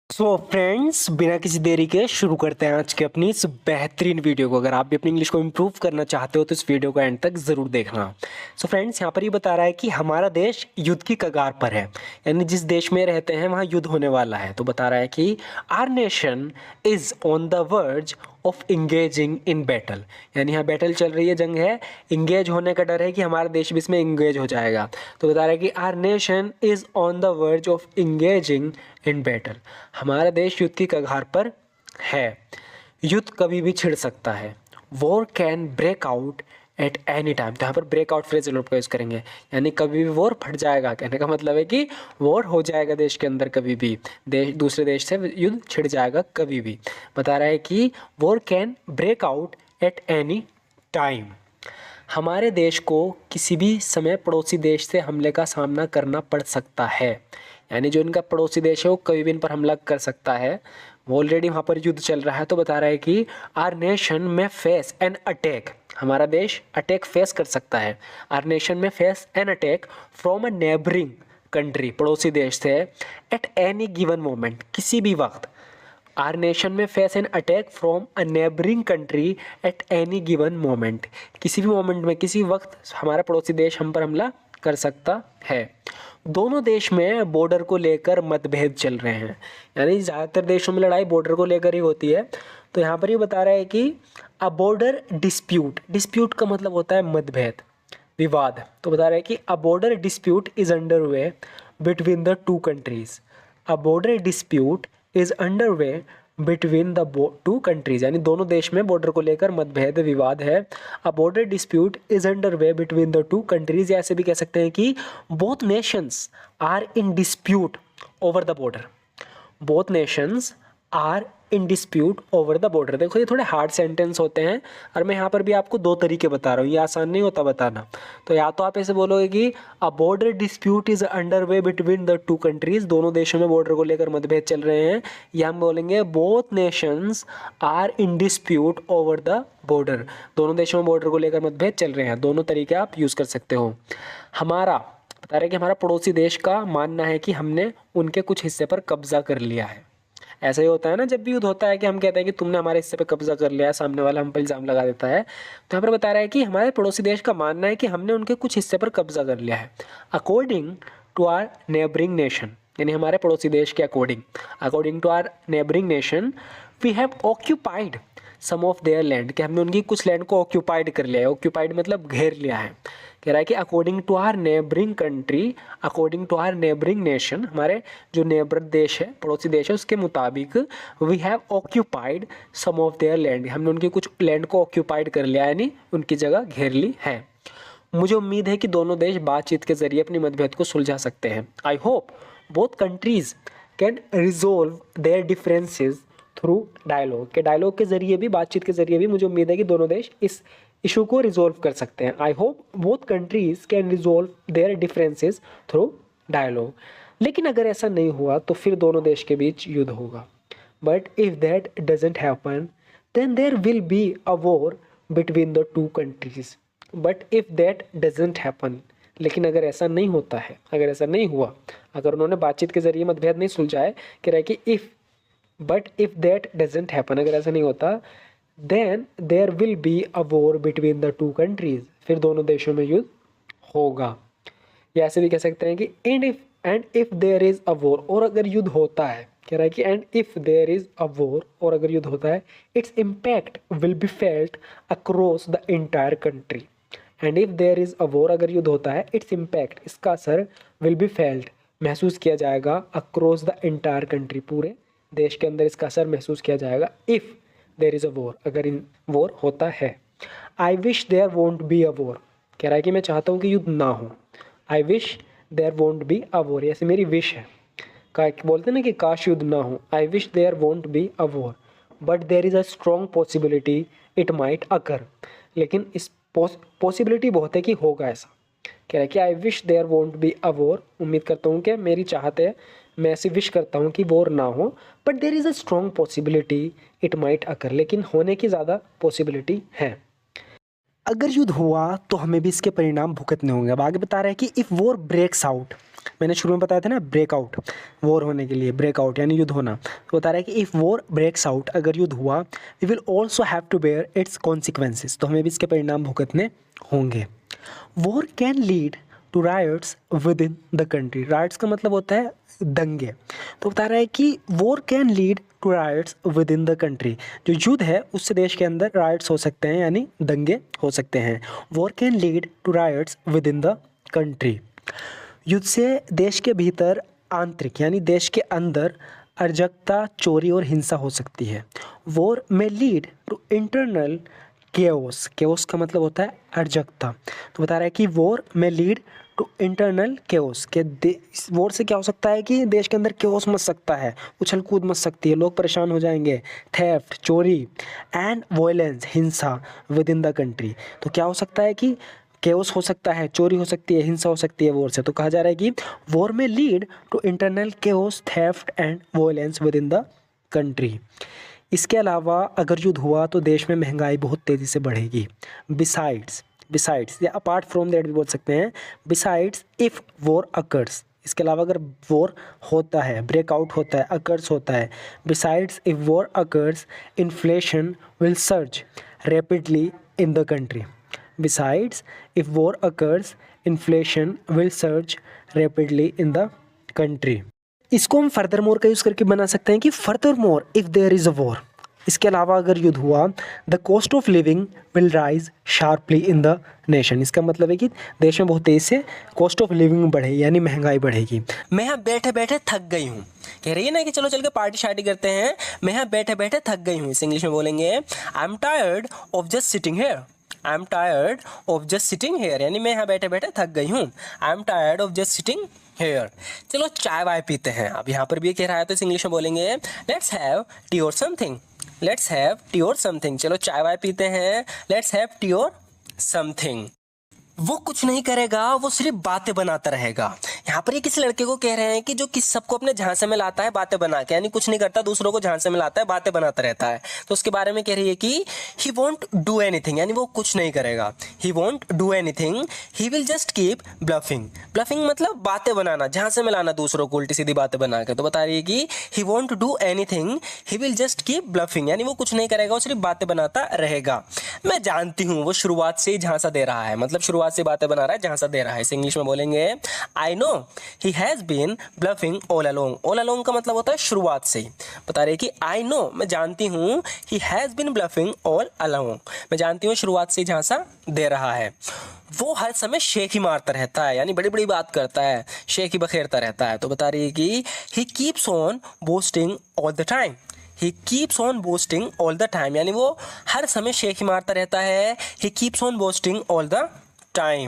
So friends, बिना किसी देरी के शुरू करते हैं आज के अपनी इस बेहतरीन वीडियो को। अगर आप भी अपनी इंग्लिश को इम्प्रूव करना चाहते हो तो इस वीडियो को एंड तक ज़रूर देखना। सो फ्रेंड्स, यहाँ पर ये बता रहा है कि हमारा देश युद्ध की कगार पर है, यानी जिस देश में रहते हैं वहाँ युद्ध होने वाला है। तो बता रहा है कि our nation is on the verge of engaging in battle, यानी यहाँ बैटल चल रही है, जंग है, इंगेज होने का डर है कि हमारा देश भी इसमें इंगेज हो जाएगा। तो बता रहा है कि our nation is on the verge of engaging in battle, हमारा देश युद्ध की कगार पर है, युद्ध कभी भी छिड़ सकता है। War can break out at any time, तो यहाँ पर ब्रेकआउट फ्रेज लोग का यूज़ करेंगे, यानी कभी भी वॉर फट जाएगा। कहने का मतलब है कि वॉर हो जाएगा देश के अंदर, कभी भी देश दूसरे देश से युद्ध छिड़ जाएगा कभी भी। बता रहा है कि war can break out at any time, हमारे देश को किसी भी समय पड़ोसी देश से हमले का सामना करना पड़ सकता है, यानी जो इनका पड़ोसी देश है वो कभी भी इन पर हमला कर सकता है। वो ऑलरेडी वहाँ पर युद्ध चल रहा है। तो बता रहा है कि आर नेशन में फेस एन अटैक, हमारा देश अटैक फेस कर सकता है। आर नेशन में face an attack from a neighbouring country, पड़ोसी देश से, एट एनी गिवन मोमेंट, किसी भी वक्त। आर नेशन में face an attack from a neighbouring country at any given moment, किसी भी मोमेंट में, किसी वक्त हमारा पड़ोसी देश हम पर हमला कर सकता है। दोनों देश में बॉर्डर को लेकर मतभेद चल रहे हैं, यानी ज़्यादातर देशों में लड़ाई बॉर्डर को लेकर ही होती है। तो यहाँ पर ये बता रहा है कि अ बॉर्डर डिस्प्यूट, डिस्प्यूट का मतलब होता है मतभेद, विवाद। तो बता रहा है कि अ border dispute is under way between the two countries, a border dispute is under way between the two countries, यानी दोनों देश में बॉर्डर को लेकर मतभेद विवाद है। A border dispute is under way between the two countries, या ऐसे भी कह सकते हैं कि both nations are in dispute over the border, both nations are in dispute over the border. देखो ये थोड़े हार्ड सेंटेंस होते हैं, और मैं यहाँ पर भी आपको दो तरीके बता रहा हूँ, ये आसान नहीं होता बताना। तो या तो आप ऐसे बोलोगे कि अ border dispute is under way between the two countries, दोनों देशों में बॉर्डर को लेकर मतभेद चल रहे हैं, या हम बोलेंगे both nations are in dispute over the border, दोनों देशों में बॉर्डर को लेकर मतभेद चल रहे हैं। दोनों तरीके आप यूज़ कर सकते हो। हमारा बता रहे कि हमारा पड़ोसी देश का मानना है कि हमने उनके कुछ हिस्से पर कब्जा कर लिया है। ऐसा ही होता है ना, जब भी युद्ध होता है कि हम कहते हैं कि तुमने हमारे हिस्से पे कब्जा कर लिया है, सामने वाला हम पर इल्ज़ाम लगा देता है। तो यहाँ पर बता रहा है कि हमारे पड़ोसी देश का मानना है कि हमने उनके कुछ हिस्से पर कब्जा कर लिया है। According to our neighbouring nation, यानी हमारे पड़ोसी देश के according, according to our neighbouring nation we have occupied some of their land, कि हमने उनकी कुछ लैंड को ऑक्यूपाइड कर लिया है। ऑक्यूपाइड मतलब घेर लिया है। कह रहा है कि according to our neighbouring country, according to our neighbouring nation, हमारे जो नेबर देश है, पड़ोसी देश है, उसके मुताबिक we have occupied some of their land, हमने उनकी कुछ लैंड को ऑक्यूपाइड कर लिया, यानी उनकी जगह घेर ली है। मुझे उम्मीद है कि दोनों देश बातचीत के जरिए अपनी मतभेद को सुलझा सकते हैं। I hope both countries can resolve their differences through dialogue, के डायलॉग के जरिए भी, बातचीत के जरिए भी मुझे उम्मीद है कि दोनों देश इस इशू को रिजोल्व कर सकते हैं। I hope both countries can resolve their differences through dialogue, लेकिन अगर ऐसा नहीं हुआ तो फिर दोनों देश के बीच युद्ध होगा। But if that doesn't happen then there will be a war between the two countries, but if that doesn't happen, लेकिन अगर ऐसा नहीं होता है, अगर ऐसा नहीं हुआ, अगर उन्होंने बातचीत के जरिए मतभेद नहीं सुलझाए, कह रहा है कि if, but if that doesn't happen, अगर ऐसा नहीं होता, then there will be a war between the two countries, फिर दोनों देशों में युद्ध होगा। या ऐसे भी कह सकते हैं कि and if there is a war, और अगर युद्ध होता है, कह रहा है कि and if there is a war, और अगर युद्ध होता है, its impact will be felt across the entire country. And if there is a war, अगर युद्ध होता है, इट्स इम्पैक्ट, इसका असर, विल बी फेल्ट, महसूस किया जाएगा, अक्रॉस द एंटायर कंट्री, पूरे देश के अंदर इसका असर महसूस किया जाएगा। If there is a war, अगर इन वॉर होता है। I wish there won't be a war, कह रहा है कि मैं चाहता हूँ कि युद्ध ना हो। I wish there won't be a war, ऐसे मेरी विश है, बोलते हैं ना कि काश युद्ध ना हो। I wish there won't be a war but there is a strong possibility it might occur, लेकिन इस पॉसिबिलिटी बहुत है कि होगा ऐसा। कह रहा है कि I wish there won't be a war, उम्मीद करता हूँ कि मेरी चाहत है, मैं ऐसी विश करता हूँ कि वॉर ना हो, but there is a strong possibility it might occur, लेकिन होने की ज़्यादा पॉसिबिलिटी है। अगर युद्ध हुआ तो हमें भी इसके परिणाम भुगतने होंगे। अब आगे बता रहा है कि इफ़ वॉर ब्रेक्स आउट, मैंने शुरू में बताया था ना ब्रेकआउट, वॉर होने के लिए ब्रेकआउट यानी युद्ध होना। तो बता रहा है कि इफ़ वॉर ब्रेक्स आउट, अगर युद्ध हुआ, we will also have to bear its consequences, तो हमें भी इसके परिणाम भुगतने होंगे। War can lead to riots within the country, riots का मतलब होता है दंगे। तो बता रहा है कि war can lead to riots within the country, जो युद्ध है उससे देश के अंदर राइट्स हो सकते हैं यानी दंगे हो सकते हैं। War can lead to riots within the country, युद्ध से देश के भीतर आंतरिक यानी देश के अंदर अराजकता, चोरी और हिंसा हो सकती है। War may lead to internal chaos, chaos का मतलब होता है अराजकता। तो बता रहा है कि war may lead to internal chaos, के वॉर से क्या हो सकता है कि देश के अंदर केओस मच सकता है, उछल कूद मच सकती है, लोग परेशान हो जाएंगे। थेफ्ट, चोरी एंड वायलेंस, हिंसा विद इन द कंट्री, तो क्या हो सकता है कि केओस हो सकता है, चोरी हो सकती है, हिंसा हो सकती है वॉर से। तो कहा जा रहा है कि war may lead to internal chaos, theft and violence within the country. इसके अलावा अगर युद्ध हुआ तो देश में महंगाई बहुत तेज़ी से बढ़ेगी। बिसाइड्स या अपार्ट फ्रॉम दैट भी बोल सकते हैं। बिसाइड्स इफ़ वॉर अकर्स, इसके अलावा अगर वॉर होता है, ब्रेकआउट होता है, अकर्स होता है, besides if war occurs inflation will surge rapidly in the country. Besides, if war occurs, inflation will surge rapidly in the country. इसको हम फर्दर मोर का यूज़ करके बना सकते हैं कि furthermore if there is a war, इसके अलावा अगर युद्ध हुआ, the cost of living will rise sharply in the nation, इसका मतलब है कि देश में बहुत तेज़ी से कॉस्ट ऑफ लिविंग बढ़े यानी महंगाई बढ़ेगी। मैं यहाँ बैठे बैठे थक गई हूँ, कह रही है ना कि चलो चल के पार्टी शार्टी करते हैं। मैं यहाँ बैठे बैठे थक गई हूँ, इस इंग्लिश में बोलेंगे I am tired of just sitting here. I am tired of just sitting here, यानी मैं यहाँ बैठे बैठे थक गई हूँ। I am tired of just sitting here. चलो चाय वाय पीते हैं। अब यहाँ पर भी कह रहा है तो इस इंग्लिश में बोलेंगे लेट्स हैव टी और समथिंग। लेट्स हैव टी और समथिंग, चलो चाय वाय पीते हैं। लेट्स हैव टी और समथिंग। वो कुछ नहीं करेगा, वो सिर्फ बातें बनाता रहेगा। यहाँ पर ये किसी लड़के को कह रहे हैं कि जो किस सबको अपने झांसे में लाता है बातें बना के, यानी कुछ नहीं करता, दूसरों को झांसे में लाता है, बातें बनाता रहता है। तो उसके बारे में कह रही है कि ही वॉन्ट डू एनीथिंग, यानी वो कुछ नहीं करेगा। He won't do anything, he will just keep bluffing. Bluffing मतलब बातें बनाना, झांसे में लाना दूसरों को, उल्टी सीधी बातें बना के। तो बता रही है कि he won't do anything, he will just keep bluffing, यानी वो कुछ नहीं करेगा, वो सिर्फ बातें बनाता रहेगा। मैं जानती हूँ वो शुरुआत से ही झांसा दे रहा है, मतलब शुरुआत से बातें बना रहा है, झांसा दे रहा है। इस इंग्लिश में बोलेंगे I know he has been bluffing all along. All along का मतलब होता है शुरुआत से ही। बता रहे कि आई नो, मैं जानती हूँ, he has been bluffing all along, मैं जानती हूँ शुरुआत से ही झांसा दे रहा है। वो हर समय शेख ही मारता रहता है, यानी बड़ी बड़ी बात करता है, शेख ही बखेरता रहता है। तो बता रही है कि he keeps on boasting all the time. He keeps on boasting all the time, यानी वो हर समय शेख ही मारता रहता है। He keeps on boasting all the time.